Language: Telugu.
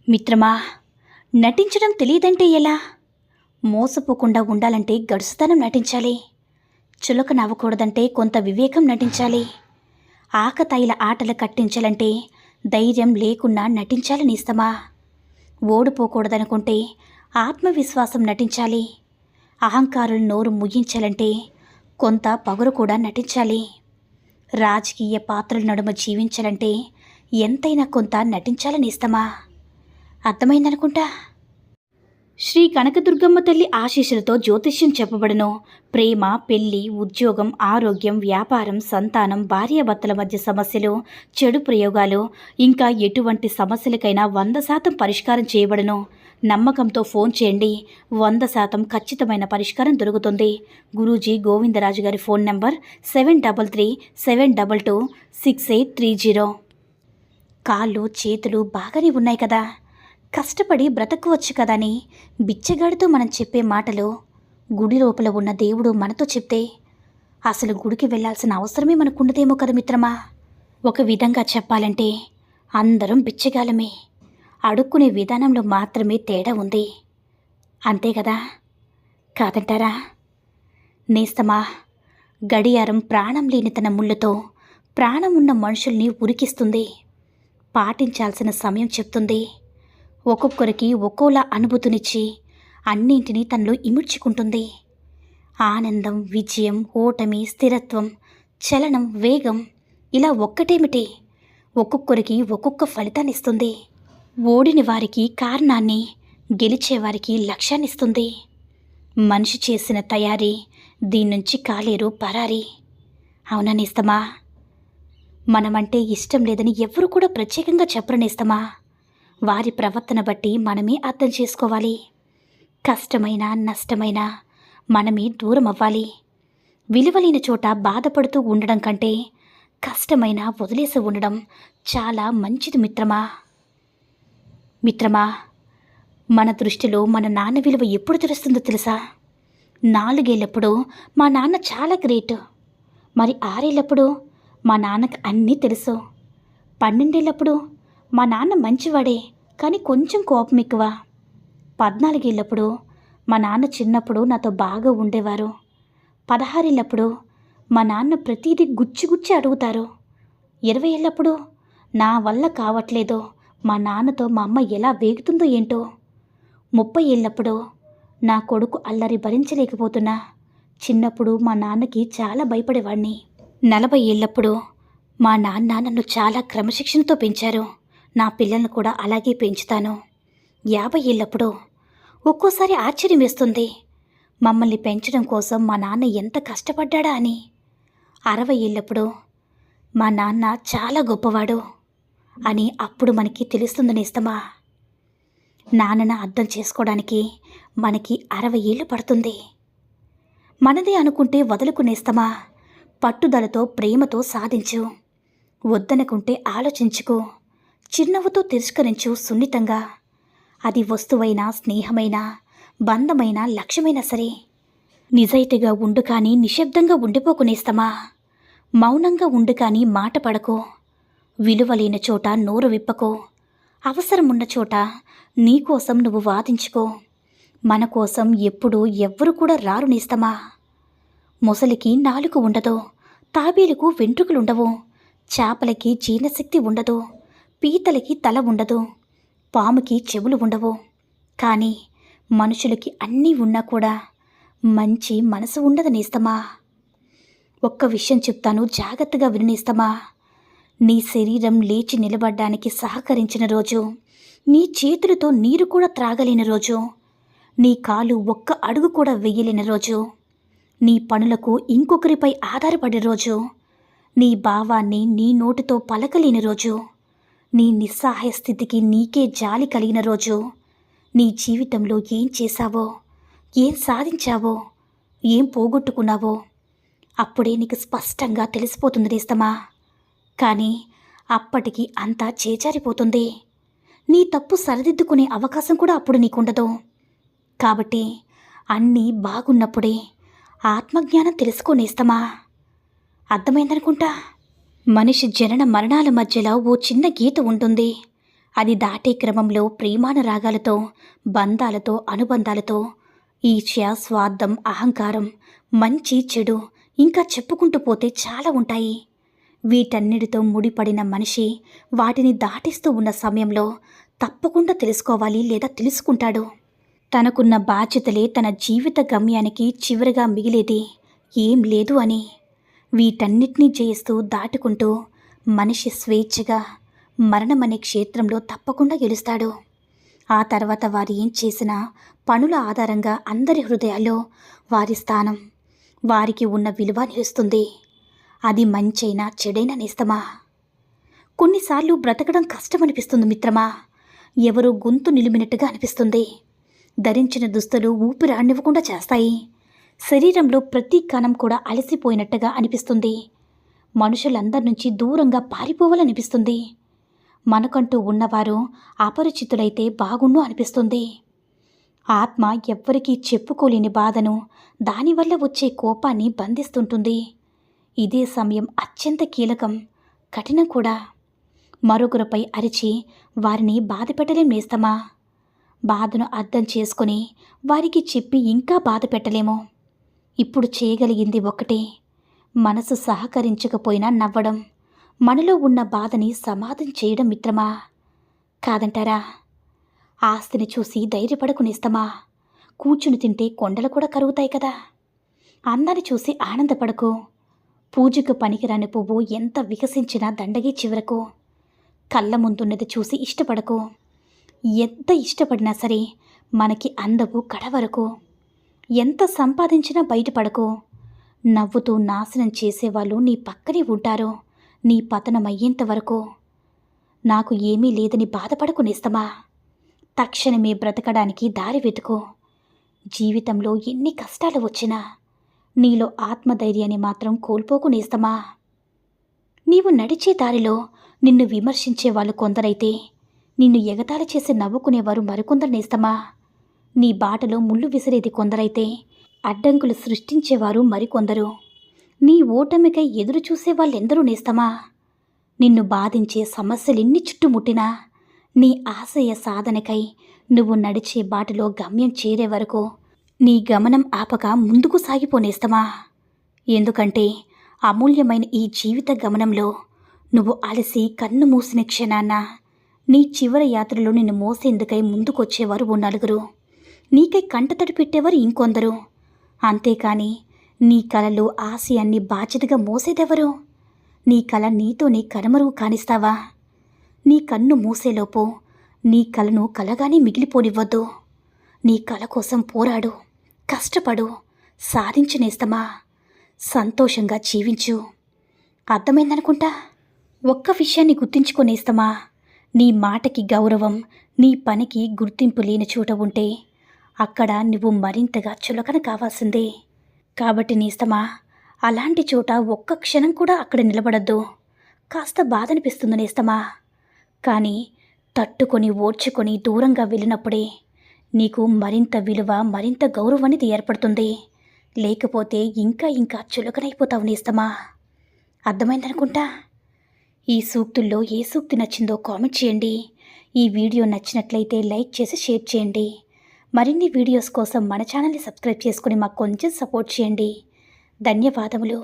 మిత్రమా, నటించడం తెలియదంటే ఎలా? మోసపోకుండా ఉండాలంటే గడుసుతనం నటించాలి. చులక నవ్వకూడదంటే కొంత వివేకం నటించాలి. ఆకతాయిల ఆటలు కట్టించాలంటే ధైర్యం లేకున్నా నటించాలి నేస్తమా. ఓడిపోకూడదనుకుంటే ఆత్మవిశ్వాసం నటించాలి. అహంకారులు నోరు ముగించాలంటే కొంత పగురు కూడా నటించాలి. రాజకీయ పాత్రల నడుమ జీవించాలంటే ఎంతైనా కొంత నటించాలి నేస్తమా. అర్థమైందనుకుంటా. శ్రీ కనకదుర్గమ్మ తల్లి ఆశీస్సులతో జ్యోతిష్యం చెప్పబడును. ప్రేమ, పెళ్లి, ఉద్యోగం, ఆరోగ్యం, వ్యాపారం, సంతానం, భార్యాభర్తల మధ్య సమస్యలు, చెడు ప్రయోగాలు, ఇంకా ఎటువంటి సమస్యలకైనా 100% పరిష్కారం చేయబడును. నమ్మకంతో ఫోన్ చేయండి. 100% ఖచ్చితమైన పరిష్కారం దొరుకుతుంది. గురూజీ గోవిందరాజు గారి ఫోన్ నంబర్ 7337226830. కాళ్ళు చేతులు బాగానే ఉన్నాయి కదా, కష్టపడి బ్రతకవచ్చు కదని బిచ్చగాడితో మనం చెప్పే మాటలు గుడి లోపల ఉన్న దేవుడు మనతో చెప్తే అసలు గుడికి వెళ్లాల్సిన అవసరమే మనకుండదేమో కదా మిత్రమా. ఒక విధంగా చెప్పాలంటే అందరం బిచ్చగాలమే, అడుక్కునే విధానంలో మాత్రమే తేడా ఉంది. అంతే కదా, కాదంటారా? నేస్తమా, గడియారం ప్రాణం లేని తన ముళ్ళతో ప్రాణం ఉన్న మనుషుల్ని ఉరికిస్తుంది. పాటించాల్సిన సమయం చెప్తుంది. ఒక్కొక్కరికి ఒక్కోలా అనుభూతినిచ్చి అన్నింటినీ తనలో ఇముడ్చుకుంటుంది. ఆనందం, విజయం, ఓటమి, స్థిరత్వం, చలనం, వేగం, ఇలా ఒక్కటేమిటి, ఒక్కొక్కరికి ఒక్కొక్క ఫలితాన్నిస్తుంది. ఓడిన వారికి కారణాన్ని, గెలిచేవారికి లక్ష్యాన్నిస్తుంది. మనిషి చేసిన తయారీ దీన్నుంచి కాలేరు పరారి. అవునా నేస్తమా? మనమంటే ఇష్టం లేదని ఎవ్వరూ కూడా ప్రత్యేకంగా చెప్పరు నేస్తమా. వారి ప్రవర్తన బట్టి మనమే అర్థం చేసుకోవాలి. కష్టమైన నష్టమైన మనమే దూరం అవ్వాలి. విలువలేని చోట బాధపడుతూ ఉండడం కంటే కష్టమైన వదిలేసి ఉండడం చాలా మంచిది మిత్రమా. మన దృష్టిలో మన నాన్న విలువ ఎప్పుడు తెలుస్తుందో తెలుసా? 4 ఏళ్ళప్పుడు మా నాన్న చాలా గ్రేట్. మరి 6 ఏళ్ళప్పుడు మా నాన్నకు అన్నీ తెలుసు. 12 ఏళ్ళప్పుడు మా నాన్న మంచివాడే కానీ కొంచెం కోపం ఎక్కువ. 14 ఏళ్ళప్పుడు మా నాన్న చిన్నప్పుడు నాతో బాగా ఉండేవారు. 16 ఏళ్ళప్పుడు మా నాన్న ప్రతిదీ గుచ్చి అడుగుతారు. 20 ఏళ్ళప్పుడు నా వల్ల కావట్లేదో మా నాన్నతో మా అమ్మ ఎలా వేగుతుందో ఏంటో. 30 ఏళ్ళప్పుడు నా కొడుకు అల్లరి భరించలేకపోతున్నా చిన్నప్పుడు మా నాన్నకి చాలా భయపడేవాడిని. 40 ఏళ్ళప్పుడు మా నాన్న నన్ను చాలా క్రమశిక్షణతో పెంచారు. నా పిల్లలను కూడా అలాగే పెంచుతాను. 50 ఏళ్ళప్పుడు ఒక్కోసారి ఆశ్చర్యం వేస్తుంది, మమ్మల్ని పెంచడం కోసం మా నాన్న ఎంత కష్టపడ్డాడా అని. 60 ఏళ్ళప్పుడు మా నాన్న చాలా గొప్పవాడు అని అప్పుడు మనకి తెలుస్తుంది నేస్తమా. నాన్నను అర్థం చేసుకోవడానికి మనకి 60 ఏళ్ళు పడుతుంది. మనదే అనుకుంటే వదులుకునేస్తమా. పట్టుదలతో ప్రేమతో సాధించు. వద్దనుకుంటే ఆలోచించుకో. చిరునవ్వుతో తిరస్కరించు సున్నితంగా. అది వస్తువైనా, స్నేహమైనా, బంధమైనా, లక్ష్యమైనా సరే. నిజాయితీగా ఉండు కానీ నిశ్శబ్దంగా ఉండిపోకునేస్తమా. మౌనంగా ఉండు కానీ మాట పడకో. విలువలేని చోట నోరు విప్పకో. అవసరమున్న చోట నీకోసం నువ్వు వాదించుకో. మన కోసం ఎప్పుడూ ఎవ్వరు కూడా రారు నేస్తమా. మొసలికి నాలుక ఉండదు, తాబేలుకు వెంట్రుకలుండవు, చేపలకి జీర్ణశక్తి ఉండదు, పీతలకి తల ఉండదు, పాముకి చెవులు ఉండవు. కానీ మనుషులకి అన్నీ ఉన్నా కూడా మంచి మనసు ఉండదు నేస్తమా. ఒక్క విషయం చెప్తాను, జాగ్రత్తగా వినేస్తమా. నీ శరీరం లేచి నిలబడ్డానికి సహకరించిన రోజు, నీ చేతులతో నీరు కూడా త్రాగలేని రోజు, నీ కాలు ఒక్క అడుగు కూడా వెయ్యలేని రోజు, నీ పనులకు ఇంకొకరిపై ఆధారపడే రోజు, నీ భావాన్ని నీ నోటితో పలకలేని రోజు, నీ నిస్సహాయ స్థితికి నీకే జాలి కలిగిన రోజు, నీ జీవితంలో ఏం చేశావో, ఏం సాధించావో, ఏం పోగొట్టుకున్నావో అప్పుడే నీకు స్పష్టంగా తెలిసిపోతుంది నేస్తమా. కానీ అప్పటికి అంతా చేజారిపోతుంది. నీ తప్పు సరిదిద్దుకునే అవకాశం కూడా అప్పుడు నీకుండదు. కాబట్టి అన్నీ బాగున్నప్పుడే ఆత్మజ్ఞానం తెలుసుకోనేస్తమా. అర్థమైందనుకుంటా. మనిషి జనన మరణాల మధ్యలో ఓ చిన్న గీత ఉంటుంది. అది దాటే క్రమంలో ప్రేమానురాగాలతో, బంధాలతో, అనుబంధాలతో, ఈర్ష్య, స్వార్థం, అహంకారం, మంచి, చెడు ఇంకా చెప్పుకుంటూ పోతే చాలా ఉంటాయి. వీటన్నిటితో ముడిపడిన మనిషి వాటిని దాటిస్తూ ఉన్న సమయంలో తప్పకుండా తెలుసుకోవాలి లేదా తెలుసుకుంటాడు. తనకున్న బాధ్యతలే తన జీవిత గమ్యానికి చివరిగా మిగిలేది ఏం లేదు అని. వీటన్నిటినీ జయిస్తూ దాటుకుంటూ మనిషి స్వేచ్ఛగా మరణమనే క్షేత్రంలో తప్పకుండా గెలుస్తాడు. ఆ తర్వాత వారు ఏం చేసినా పనుల ఆధారంగా అందరి హృదయాల్లో వారి స్థానం, వారికి ఉన్న విలువ నిలుస్తుంది. అది మంచైనా చెడైనా నేస్తమా. కొన్నిసార్లు బ్రతకడం కష్టమనిపిస్తుంది మిత్రమా. ఎవరో గొంతు నిలిమినట్టుగా అనిపిస్తుంది. ధరించిన దుస్తులు ఊపిరాడనివ్వకుండా చేస్తాయి. శరీరంలో ప్రతి కణం కూడా అలసిపోయినట్టుగా అనిపిస్తుంది. మనుషులందరి నుంచి దూరంగా పారిపోవాలనిపిస్తుంది. మనకంటూ ఉన్నవారు అపరిచితులైతే బాగుండు అనిపిస్తుంది. ఆత్మ ఎవ్వరికీ చెప్పుకోలేని బాధను, దానివల్ల వచ్చే కోపాన్ని బంధిస్తుంటుంది. ఇదే సమయం అత్యంత కీలకం, కఠినం కూడా. మరొకరిపై అరిచి వారిని బాధ పెట్టలేం నేస్తమా. బాధను అర్థం చేసుకొని వారికి చెప్పి ఇంకా బాధ పెట్టలేము. ఇప్పుడు చేయగలిగింది ఒక్కటే, మనసు సహకరించకపోయినా నవ్వడం, మనలో ఉన్న బాధని సమాధం చేయడం మిత్రమా. కాదంటారా? ఆస్తిని చూసి ధైర్యపడకు నేస్తమా. కూర్చుని తింటే కొండలు కూడా కరుగుతాయి కదా. అందాన్ని చూసి ఆనందపడకు. పూజకు పనికిరాని పువ్వు ఎంత వికసించినా దండగే చివరకు. కళ్ళ ముందున్నది చూసి ఇష్టపడకు. ఎంత ఇష్టపడినా సరే మనకి అందవు కడ వరకు. ఎంత సంపాదించినా బయటపడకు. నవ్వుతూ నాశనం చేసేవాళ్ళు నీ పక్కనే ఉంటారు నీ పతనమయ్యేంత వరకు. నాకు ఏమీ లేదని బాధపడకు నేస్తమా. తక్షణమే బ్రతకడానికి దారి వెతుకు. జీవితంలో ఎన్ని కష్టాలు వచ్చినా నీలో ఆత్మధైర్యాన్ని మాత్రం కోల్పోకు నేస్తమా. నీవు నడిచే దారిలో నిన్ను విమర్శించే వాళ్ళు కొందరైతే, నిన్ను ఎగతాళి చేసి నవ్వుకునేవారు మరికొందరు నేస్తమా. నీ బాటలో ముళ్ళు విసిరేది కొందరైతే, అడ్డంకులు సృష్టించేవారు మరికొందరు. నీ ఓటమికై ఎదురు చూసే వాళ్ళెందరూ నేస్తమా. నిన్ను బాధించే సమస్యలెన్ని చుట్టుముట్టినా నీ ఆశయ సాధనకై నువ్వు నడిచే బాటలో గమ్యం చేరే వరకు నీ గమనం ఆపక ముందుకు సాగిపోనేస్తమా. ఎందుకంటే అమూల్యమైన ఈ జీవిత గమనంలో నువ్వు అలసి కన్ను మూసిన క్షణాన నీ చివరి యాత్రలో నిన్ను మోసేందుకై ముందుకొచ్చేవారు ఓ నలుగురు, నీకై కంటతడి పెట్టేవారు ఇంకొందరు. అంతేకాని నీ కలలో ఆశయాన్ని బాధ్యతగా మోసేదెవరు? నీ కల నీతోనే కనుమరుగు కానిస్తావా? నీ కన్ను మూసేలోపు నీ కలను కలగానే మిగిలిపోనివ్వద్దు. నీ కల కోసం పోరాడు, కష్టపడు, సాధించనేస్తమా. సంతోషంగా జీవించు. అర్థమైందనుకుంటా. ఒక్క విషయాన్ని గుర్తించుకొనేస్తమా. నీ మాటకి గౌరవం, నీ పనికి గుర్తింపు లేని చోట ఉంటే అక్కడ నువ్వు మరింతగా చులకన కావాల్సిందే. కాబట్టి నేస్తమా, అలాంటి చోట ఒక్క క్షణం కూడా అక్కడ నిలబడద్దు. కాస్త బాధనిపిస్తుంది నేస్తమా. కానీ తట్టుకొని ఓర్చుకొని దూరంగా వెళ్ళినప్పుడే నీకు మరింత విలువ, మరింత గౌరవం అనేది ఏర్పడుతుంది. లేకపోతే ఇంకా ఇంకా చులకనైపోతావు నేస్తమా. అర్థమైందనుకుంటా. ఈ సూక్తుల్లో ఏ సూక్తి నచ్చిందో కామెంట్ చేయండి. ఈ వీడియో నచ్చినట్లయితే లైక్ చేసి షేర్ చేయండి. మరిన్ని వీడియోస్ కోసం మన ఛానల్ని సబ్స్క్రైబ్ చేసుకుని మాకు కొంచెం సపోర్ట్ చేయండి. ధన్యవాదములు.